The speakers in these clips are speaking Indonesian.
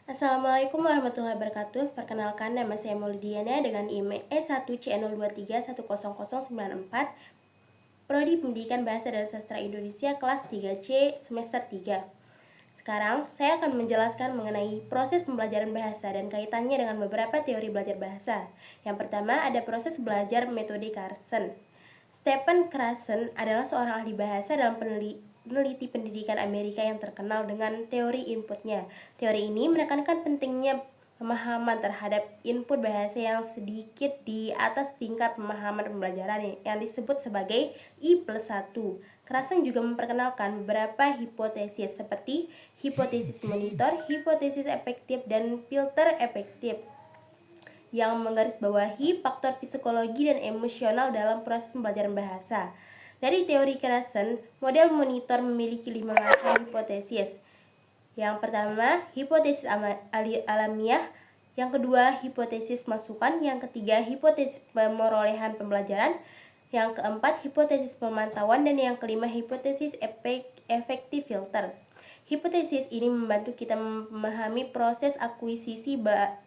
Assalamualaikum warahmatullahi wabarakatuh. Perkenalkan, nama saya Maulidiana dengan IMEI E1C023100094, Prodi Pendidikan Bahasa dan Sastra Indonesia kelas 3C semester 3. Sekarang, saya akan menjelaskan mengenai proses pembelajaran bahasa dan kaitannya dengan beberapa teori belajar bahasa. Yang pertama, ada proses belajar metode Carson. Stephen Carson adalah seorang ahli bahasa dalam peneliti pendidikan Amerika yang terkenal dengan teori inputnya. Teori ini menekankan pentingnya pemahaman terhadap input bahasa yang sedikit di atas tingkat pemahaman pembelajaran yang disebut sebagai I+1. Carson juga memperkenalkan beberapa hipotesis seperti hipotesis monitor, hipotesis efektif, dan filter efektif yang menggarisbawahi faktor psikologi dan emosional dalam proses pembelajaran bahasa. Dari teori Carson, model monitor memiliki 5 macam hipotesis. Yang pertama, hipotesis alamiah. Yang kedua, hipotesis masukan. Yang ketiga, hipotesis pemerolehan pembelajaran. Yang keempat, hipotesis pemantauan. Dan yang kelima, hipotesis efektif filter. Hipotesis ini membantu kita memahami proses akuisisi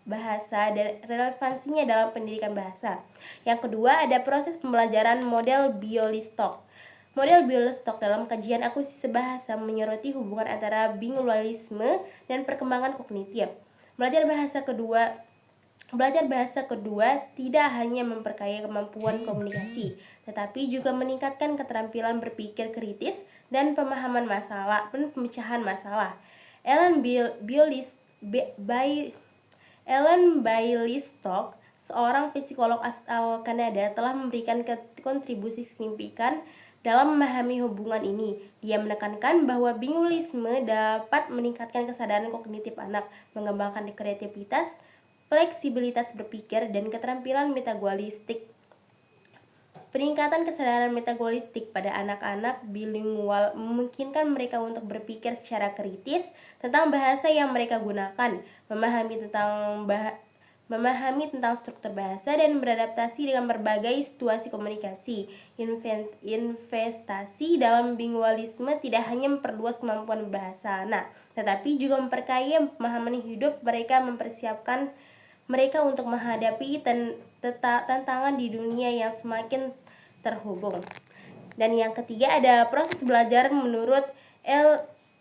bahasa dan relevansinya dalam pendidikan bahasa. Yang kedua, ada proses pembelajaran model Bialystok. Model Bialystok dalam kajian akuisisi bahasa menyoroti hubungan antara bilingualisme dan perkembangan kognitif. Belajar bahasa kedua tidak hanya memperkaya kemampuan komunikasi, tetapi juga meningkatkan keterampilan berpikir kritis dan pemecahan masalah. Ellen Bialystok, seorang psikolog asal Kanada, telah memberikan kontribusi signifikan dalam memahami hubungan ini. Dia menekankan bahwa bilingualisme dapat meningkatkan kesadaran kognitif anak, mengembangkan kreativitas, fleksibilitas berpikir, dan keterampilan metagolistik. Peningkatan kesadaran metagolistik pada anak-anak bilingual memungkinkan mereka untuk berpikir secara kritis tentang bahasa yang mereka gunakan, memahami tentang struktur bahasa, dan beradaptasi dengan berbagai situasi komunikasi. Investasi dalam bilingualisme tidak hanya memperluas kemampuan berbahasa anak, tetapi juga memperkaya pemahaman hidup mereka, mempersiapkan mereka untuk menghadapi tantangan di dunia yang semakin terhubung. Dan yang ketiga, ada proses belajar menurut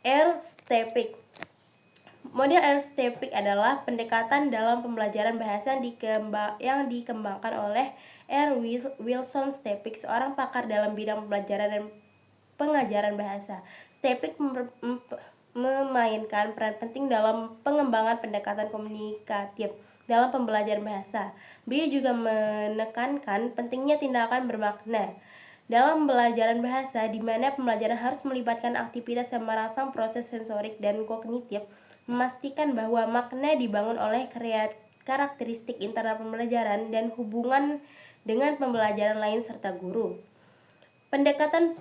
L-Stepik. Model L-Stepik adalah pendekatan dalam pembelajaran bahasa yang dikembangkan oleh R. Wilson Stepik, seorang pakar dalam bidang pembelajaran dan pengajaran bahasa. Stepik memainkan peran penting dalam pengembangan pendekatan komunikatif dalam pembelajaran bahasa. Beliau juga menekankan pentingnya tindakan bermakna dalam pembelajaran bahasa, di mana pembelajaran harus melibatkan aktivitas yang merangsang proses sensorik dan kognitif, memastikan bahwa makna dibangun oleh karakteristik internal pembelajaran dan hubungan dengan pembelajaran lain serta guru. Pendekatan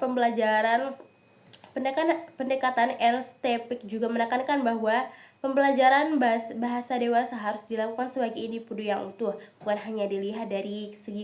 L-Stepik juga menekankan bahwa pembelajaran bahasa dewasa harus dilakukan sebagai individu yang utuh, bukan hanya dilihat dari segi